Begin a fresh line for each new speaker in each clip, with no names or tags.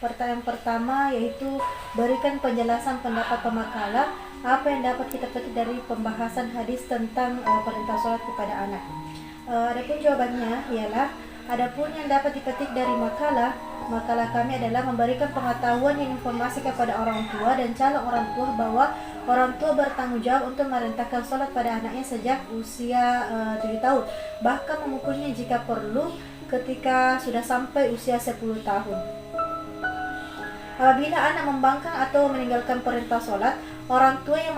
Pertanyaan pertama yaitu berikan penjelasan pendapat pemakalah apa yang dapat kita petik dari pembahasan hadis tentang perintah sholat kepada anak. Adapun jawabannya ialah adapun yang dapat dipetik dari makalah kami adalah memberikan pengetahuan dan informasi kepada orang tua dan calon orang tua bahwa orang tua bertanggung jawab untuk merintahkan sholat pada anaknya sejak usia 7 tahun, bahkan memukulnya jika perlu ketika sudah sampai usia 10 tahun. Apabila anak membangkang atau meninggalkan perintah sholat, orang tua yang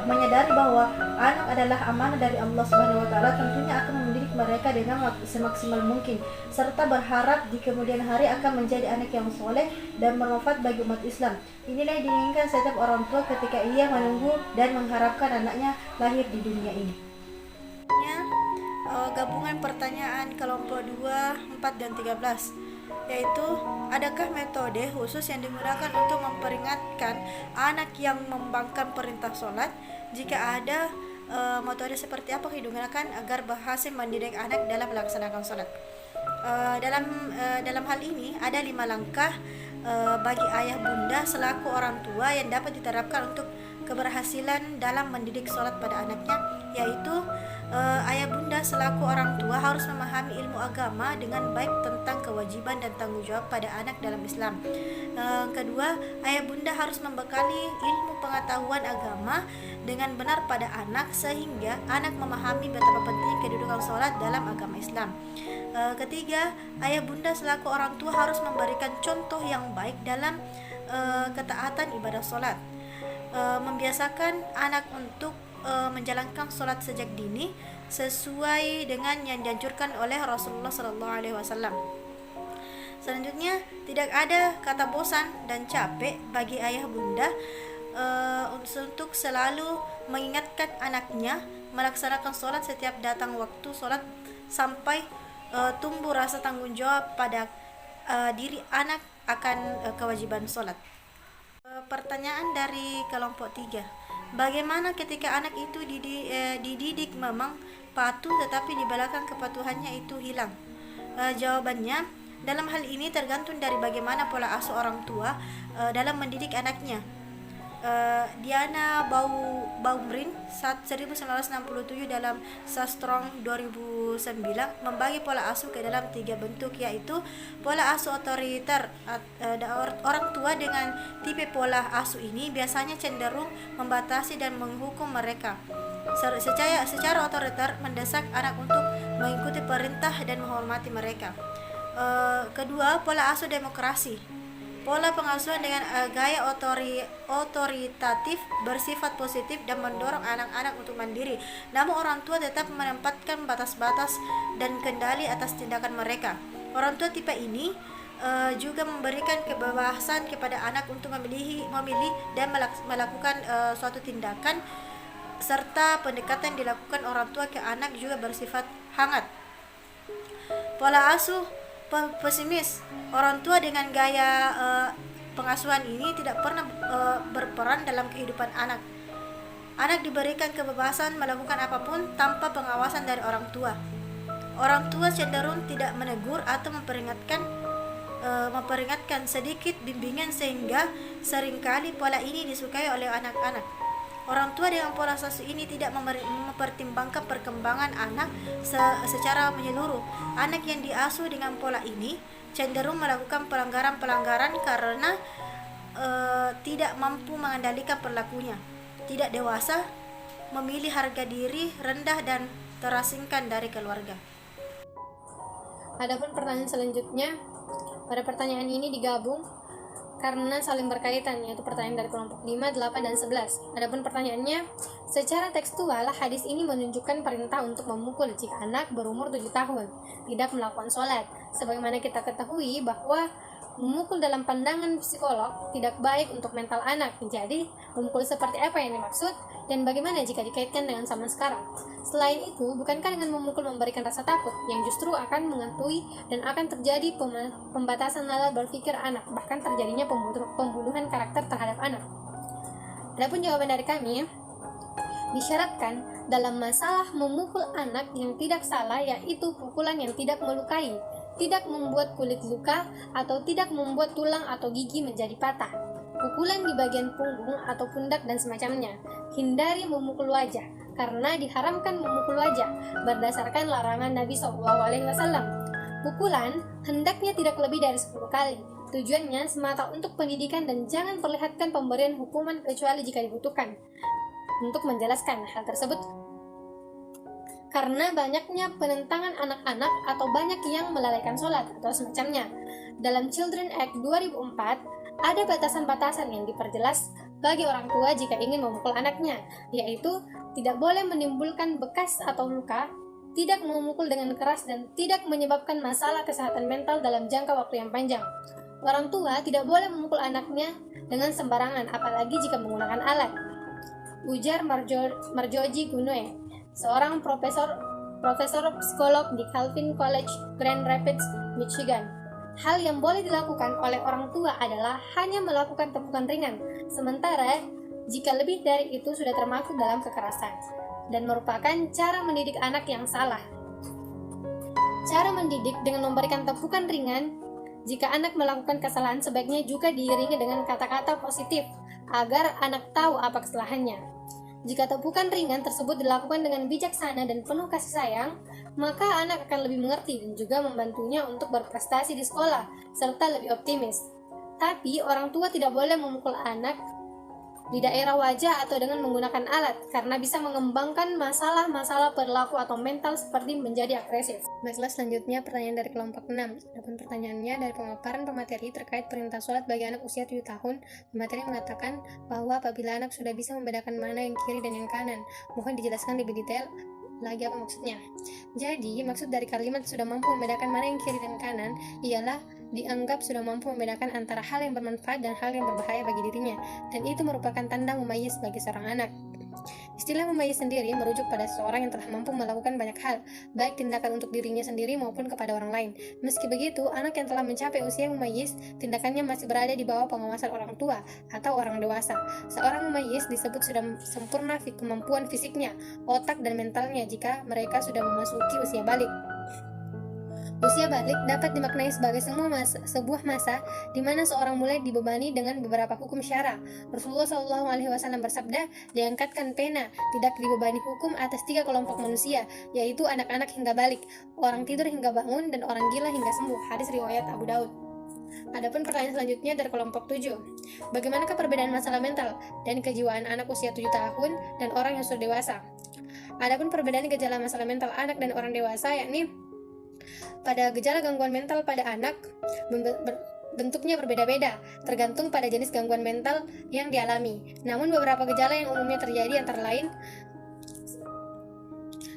menyadari bahwa anak adalah amanah dari Allah Subhanahu wa taala tentunya akan mendidik mereka dengan semaksimal mungkin serta berharap di kemudian hari akan menjadi anak yang soleh dan bermanfaat bagi umat Islam. Inilah yang diinginkan setiap orang tua ketika ia menunggu dan mengharapkan anaknya lahir di dunia ini. Gabungan pertanyaan kelompok 2, 4, dan 13, yaitu adakah metode khusus yang digunakan untuk memperingatkan anak yang membangkang perintah sholat? Jika ada, metode seperti apa yang digunakan agar berhasil mendidik anak dalam melaksanakan sholat? Dalam hal ini ada 5 langkah bagi ayah bunda selaku orang tua yang dapat diterapkan untuk keberhasilan dalam mendidik sholat pada anaknya, yaitu ayah bunda selaku orang tua harus memahami ilmu agama dengan baik tentang kewajiban dan tanggung jawab pada anak dalam Islam. Kedua, ayah bunda harus membekali ilmu pengetahuan agama dengan benar pada anak sehingga anak memahami betapa penting kedudukan sholat dalam agama Islam. Ketiga, ayah bunda selaku orang tua harus memberikan contoh yang baik dalam ketaatan ibadah sholat. Membiasakan anak untuk menjalankan sholat sejak dini sesuai dengan yang dianjurkan oleh Rasulullah SAW. Selanjutnya, tidak ada kata bosan dan capek bagi ayah bunda untuk selalu mengingatkan anaknya melaksanakan sholat setiap datang waktu sholat sampai tumbuh rasa tanggung jawab pada diri anak akan kewajiban sholat. Pertanyaan dari kelompok 3, bagaimana ketika anak itu dididik memang patuh tetapi di belakang kepatuhannya itu hilang? Jawabannya, dalam hal ini tergantung dari bagaimana pola asuh orang tua dalam mendidik anaknya. Diana Baumrin 1967 dalam Sastrong 2009 membagi pola asuh ke dalam 3 bentuk, yaitu pola asuh otoriter. Orang tua dengan tipe pola asuh ini biasanya cenderung membatasi dan menghukum mereka. Secara otoriter mendesak anak untuk mengikuti perintah dan menghormati mereka. Kedua, pola asuh demokrasi. Pola pengasuhan dengan gaya otoritatif bersifat positif dan mendorong anak-anak untuk mandiri. Namun orang tua tetap menempatkan batas-batas dan kendali atas tindakan mereka. Orang tua tipe ini juga memberikan kebebasan kepada anak untuk memilih dan melakukan suatu tindakan, serta pendekatan yang dilakukan orang tua ke anak juga bersifat hangat. Pola asuh pesimis. Orang tua dengan gaya pengasuhan ini tidak pernah berperan dalam kehidupan anak. Anak diberikan kebebasan melakukan apapun tanpa pengawasan dari orang tua. Orang tua cenderung tidak menegur atau memperingatkan sedikit bimbingan, sehingga seringkali pola ini disukai oleh anak-anak. Orang tua dengan pola asuh ini tidak mempertimbangkan perkembangan anak secara menyeluruh. Anak yang diasuh dengan pola ini cenderung melakukan pelanggaran-pelanggaran karena tidak mampu mengendalikan perilakunya, tidak dewasa, memilih harga diri rendah, dan terasingkan dari keluarga.
Adapun pertanyaan selanjutnya, pada pertanyaan ini digabung karena saling berkaitan, yaitu pertanyaan dari kelompok 5, 8, dan 11. Adapun pertanyaannya, secara tekstual hadis ini menunjukkan perintah untuk memukul jika anak berumur 7 tahun tidak melakukan sholat. Sebagaimana kita ketahui bahwa memukul dalam pandangan psikolog tidak baik untuk mental anak. Jadi, memukul seperti apa yang dimaksud dan bagaimana jika dikaitkan dengan zaman sekarang? Selain itu, bukankah dengan memukul memberikan rasa takut yang justru akan menghantui dan akan terjadi pembatasan nalar berpikir anak, bahkan terjadinya pembunuhan karakter terhadap anak? Adapun jawaban dari kami, disyaratkan dalam masalah memukul anak yang tidak salah, yaitu pukulan yang tidak melukai. tidak membuat kulit luka, atau tidak membuat tulang atau gigi menjadi patah. Pukulan di bagian punggung atau pundak dan semacamnya. Hindari memukul wajah, karena diharamkan memukul wajah berdasarkan larangan Nabi SAW. Pukulan hendaknya tidak lebih dari 10 kali. Tujuannya semata untuk pendidikan dan jangan perlihatkan pemberian hukuman kecuali jika dibutuhkan. Untuk menjelaskan hal tersebut, karena banyaknya penentangan anak-anak atau banyak yang melalaikan sholat atau semacamnya. Dalam Children Act 2004, ada batasan-batasan yang diperjelas bagi orang tua jika ingin memukul anaknya, yaitu tidak boleh menimbulkan bekas atau luka, tidak memukul dengan keras, dan tidak menyebabkan masalah kesehatan mental dalam jangka waktu yang panjang. Orang tua tidak boleh memukul anaknya dengan sembarangan, apalagi jika menggunakan alat. Ujar Marjorie Gunue, seorang profesor psikolog di Calvin College, Grand Rapids, Michigan. Hal yang boleh dilakukan oleh orang tua adalah hanya melakukan tepukan ringan, sementara jika lebih dari itu sudah termasuk dalam kekerasan, dan merupakan cara mendidik anak yang salah. Cara mendidik dengan memberikan tepukan ringan, jika anak melakukan kesalahan sebaiknya juga diiringi dengan kata-kata positif, agar anak tahu apa kesalahannya. Jika tepukan ringan tersebut dilakukan dengan bijaksana dan penuh kasih sayang, maka anak akan lebih mengerti dan juga membantunya untuk berprestasi di sekolah, serta lebih optimis. Tapi, orang tua tidak boleh memukul anak di daerah wajah atau dengan menggunakan alat, karena bisa mengembangkan masalah-masalah perilaku atau mental seperti menjadi agresif. Baiklah, selanjutnya pertanyaan dari kelompok 6. Adapun pertanyaannya dari pemaparan pemateri terkait perintah sholat bagi anak usia 7 tahun, pemateri mengatakan bahwa apabila anak sudah bisa membedakan mana yang kiri dan yang kanan, mohon dijelaskan lebih detail lagi apa maksudnya. Jadi, maksud dari kalimat sudah mampu membedakan mana yang kiri dan kanan ialah dianggap sudah mampu membedakan antara hal yang bermanfaat dan hal yang berbahaya bagi dirinya, dan itu merupakan tanda mumayyiz bagi seorang anak. Istilah mumayyiz sendiri merujuk pada seseorang yang telah mampu melakukan banyak hal, baik tindakan untuk dirinya sendiri maupun kepada orang lain. Meski begitu, anak yang telah mencapai usia mumayyiz, tindakannya masih berada di bawah pengawasan orang tua atau orang dewasa. Seorang mumayyiz disebut sudah sempurna kemampuan fisiknya, otak dan mentalnya jika mereka sudah memasuki usia balik. Usia balik dapat dimaknai sebagai sebuah masa di mana seorang mulai dibebani dengan beberapa hukum syara. Rasulullah SAW bersabda, diangkatkan pena, tidak dibebani hukum atas 3 kelompok manusia, yaitu anak-anak hingga balik, orang tidur hingga bangun, dan orang gila hingga sembuh. Hadis riwayat Abu Daud. Adapun pertanyaan selanjutnya dari kelompok 7. Bagaimanakah perbedaan masalah mental dan kejiwaan anak usia 7 tahun dan orang yang sudah dewasa? Adapun perbedaan gejala masalah mental anak dan orang dewasa, yakni pada gejala gangguan mental pada anak bentuknya berbeda-beda, tergantung pada jenis gangguan mental yang dialami. Namun beberapa gejala yang umumnya terjadi antara lain: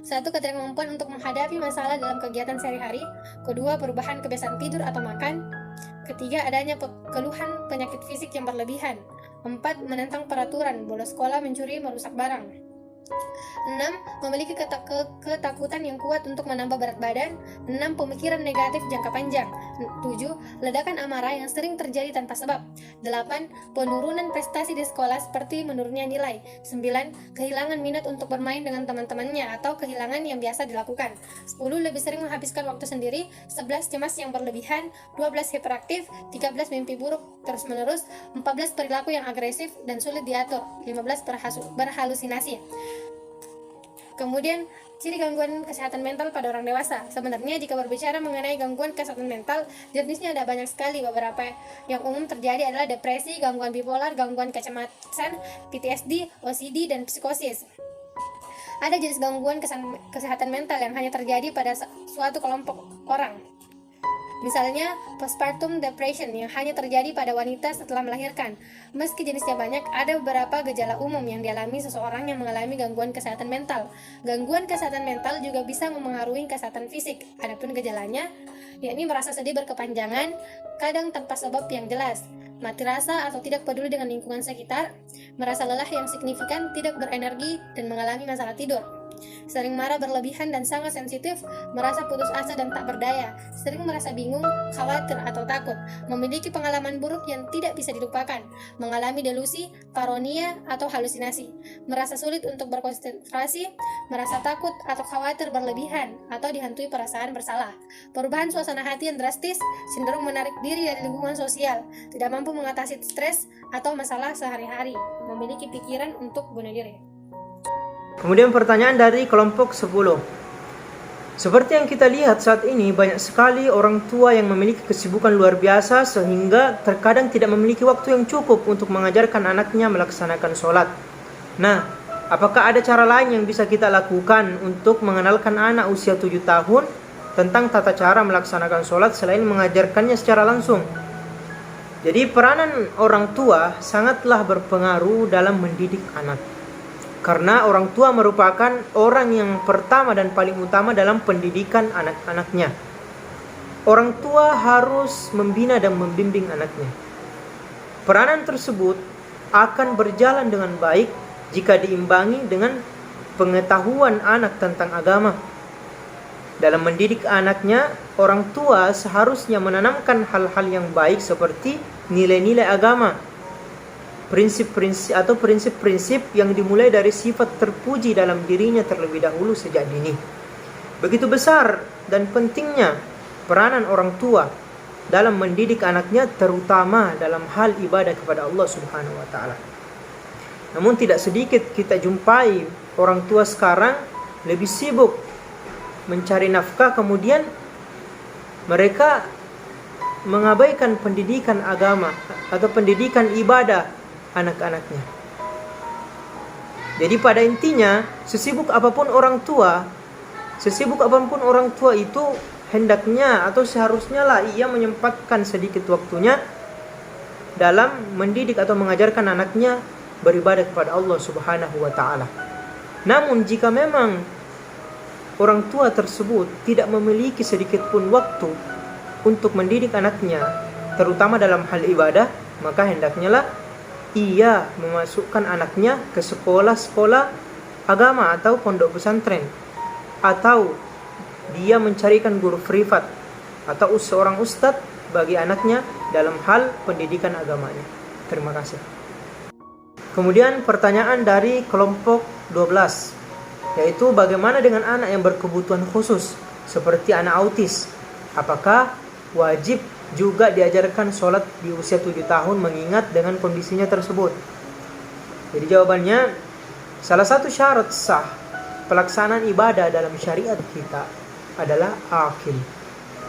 1. Ketidakmampuan untuk menghadapi masalah dalam kegiatan sehari-hari. 2. Perubahan kebiasaan tidur atau makan. 3. Adanya keluhan penyakit fisik yang berlebihan. 4. Menentang peraturan, bolos sekolah, mencuri, merusak barang. 6. Memiliki ketakutan yang kuat untuk menambah berat badan. 6. Pemikiran negatif jangka panjang. 7. Ledakan amarah yang sering terjadi tanpa sebab. 8. Penurunan prestasi di sekolah seperti menurunnya nilai. 9. Kehilangan minat untuk bermain dengan teman-temannya atau kehilangan yang biasa dilakukan. 10. Lebih sering menghabiskan waktu sendiri. 11. Cemas yang berlebihan. 12. Hiperaktif. 13. Mimpi buruk terus-menerus. 14. Perilaku yang agresif dan sulit diatur. 15. Berhalusinasi. Kemudian, ciri gangguan kesehatan mental pada orang dewasa. Sebenarnya jika berbicara mengenai gangguan kesehatan mental, jenisnya ada banyak sekali. Beberapa yang umum terjadi adalah depresi, gangguan bipolar, gangguan kecemasan, PTSD, OCD, dan psikosis. Ada jenis gangguan kesehatan mental yang hanya terjadi pada suatu kelompok orang. Misalnya, postpartum depression yang hanya terjadi pada wanita setelah melahirkan. Meski jenisnya banyak, ada beberapa gejala umum yang dialami seseorang yang mengalami gangguan kesehatan mental. Gangguan kesehatan mental juga bisa memengaruhi kesehatan fisik. Adapun gejalanya, yakni merasa sedih berkepanjangan, kadang tanpa sebab yang jelas, mati rasa atau tidak peduli dengan lingkungan sekitar, merasa lelah yang signifikan, tidak berenergi, dan mengalami masalah tidur. Sering marah berlebihan dan sangat sensitif, merasa putus asa dan tak berdaya, sering merasa bingung, khawatir atau takut, memiliki pengalaman buruk yang tidak bisa dilupakan, mengalami delusi, paronia, atau halusinasi, merasa sulit untuk berkonsentrasi, merasa takut atau khawatir berlebihan, atau dihantui perasaan bersalah, perubahan suasana hati yang drastis, cenderung menarik diri dari lingkungan sosial, tidak mampu mengatasi stres atau masalah sehari-hari, memiliki pikiran untuk bunuh diri.
Kemudian pertanyaan dari kelompok 10. Seperti yang kita lihat saat ini, banyak sekali orang tua yang memiliki kesibukan luar biasa sehingga terkadang tidak memiliki waktu yang cukup untuk mengajarkan anaknya melaksanakan sholat. Nah, apakah ada cara lain yang bisa kita lakukan untuk mengenalkan anak usia 7 tahun tentang tata cara melaksanakan sholat selain mengajarkannya secara langsung? Jadi peranan orang tua sangatlah berpengaruh dalam mendidik anak. Karena orang tua merupakan orang yang pertama dan paling utama dalam pendidikan anak-anaknya. Orang tua harus membina dan membimbing anaknya. Peranan tersebut akan berjalan dengan baik jika diimbangi dengan pengetahuan anak tentang agama. Dalam mendidik anaknya, orang tua seharusnya menanamkan hal-hal yang baik seperti nilai-nilai agama, prinsip-prinsip yang dimulai dari sifat terpuji dalam dirinya terlebih dahulu sejak dini. Begitu besar dan pentingnya peranan orang tua dalam mendidik anaknya, terutama dalam hal ibadah kepada Allah Subhanahu wa taala. Namun tidak sedikit kita jumpai orang tua sekarang lebih sibuk mencari nafkah, kemudian mereka mengabaikan pendidikan agama atau pendidikan ibadah anak-anaknya. Jadi pada intinya, sesibuk apapun orang tua itu hendaknya atau seharusnya lah ia menyempatkan sedikit waktunya dalam mendidik atau mengajarkan anaknya beribadah kepada Allah Subhanahu wa taala. Namun jika memang orang tua tersebut tidak memiliki sedikit pun waktu untuk mendidik anaknya, terutama dalam hal ibadah, maka hendaknya lah ia memasukkan anaknya ke sekolah-sekolah agama atau pondok pesantren, atau dia mencarikan guru privat atau seorang ustadz bagi anaknya dalam hal pendidikan agamanya. Terima kasih. Kemudian pertanyaan dari kelompok 12, yaitu bagaimana dengan anak yang berkebutuhan khusus seperti anak autis? Apakah wajib juga diajarkan sholat di usia 7 tahun mengingat dengan kondisinya tersebut? Jadi jawabannya, salah satu syarat sah pelaksanaan ibadah dalam syariat kita adalah akil,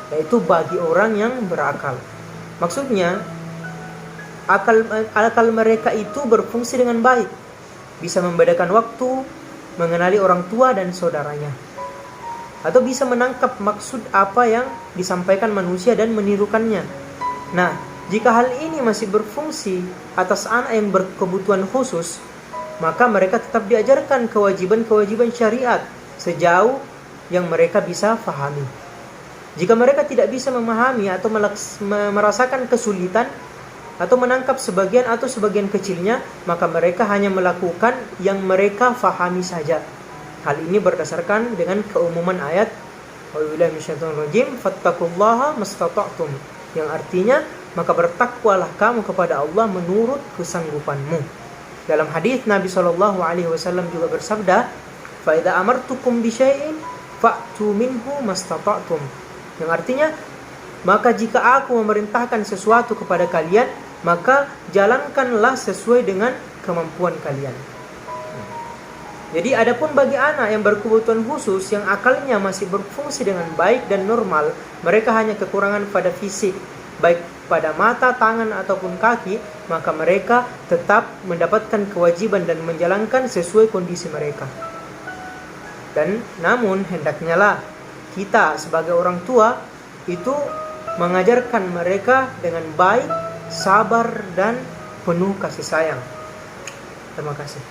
yaitu bagi orang yang berakal. Maksudnya akal mereka itu berfungsi dengan baik, bisa membedakan waktu, mengenali orang tua dan saudaranya, atau bisa menangkap maksud apa yang disampaikan manusia dan menirukannya. Nah, jika hal ini masih berfungsi atas anak yang berkebutuhan khusus, maka mereka tetap diajarkan kewajiban-kewajiban syariat sejauh yang mereka bisa fahami. Jika mereka tidak bisa memahami atau merasakan kesulitan atau menangkap sebagian kecilnya, maka mereka hanya melakukan yang mereka fahami saja. Hal ini berdasarkan dengan keumuman ayat Wabillahi minasyaitonir rajim, fattaqullaha mastata'tum, yang artinya maka bertakwalah kamu kepada Allah menurut kesanggupanmu. Dalam hadis Nabi SAW juga bersabda, fa idza amartukum bi syai'in fa'tu minhu mastata'tum, yang artinya maka jika aku memerintahkan sesuatu kepada kalian, maka jalankanlah sesuai dengan kemampuan kalian. Jadi adapun bagi anak yang berkebutuhan khusus yang akalnya masih berfungsi dengan baik dan normal, mereka hanya kekurangan pada fisik, baik pada mata, tangan ataupun kaki, maka mereka tetap mendapatkan kewajiban dan menjalankan sesuai kondisi mereka. Dan namun hendaknya lah kita sebagai orang tua itu mengajarkan mereka dengan baik, sabar dan penuh kasih sayang. Terima kasih.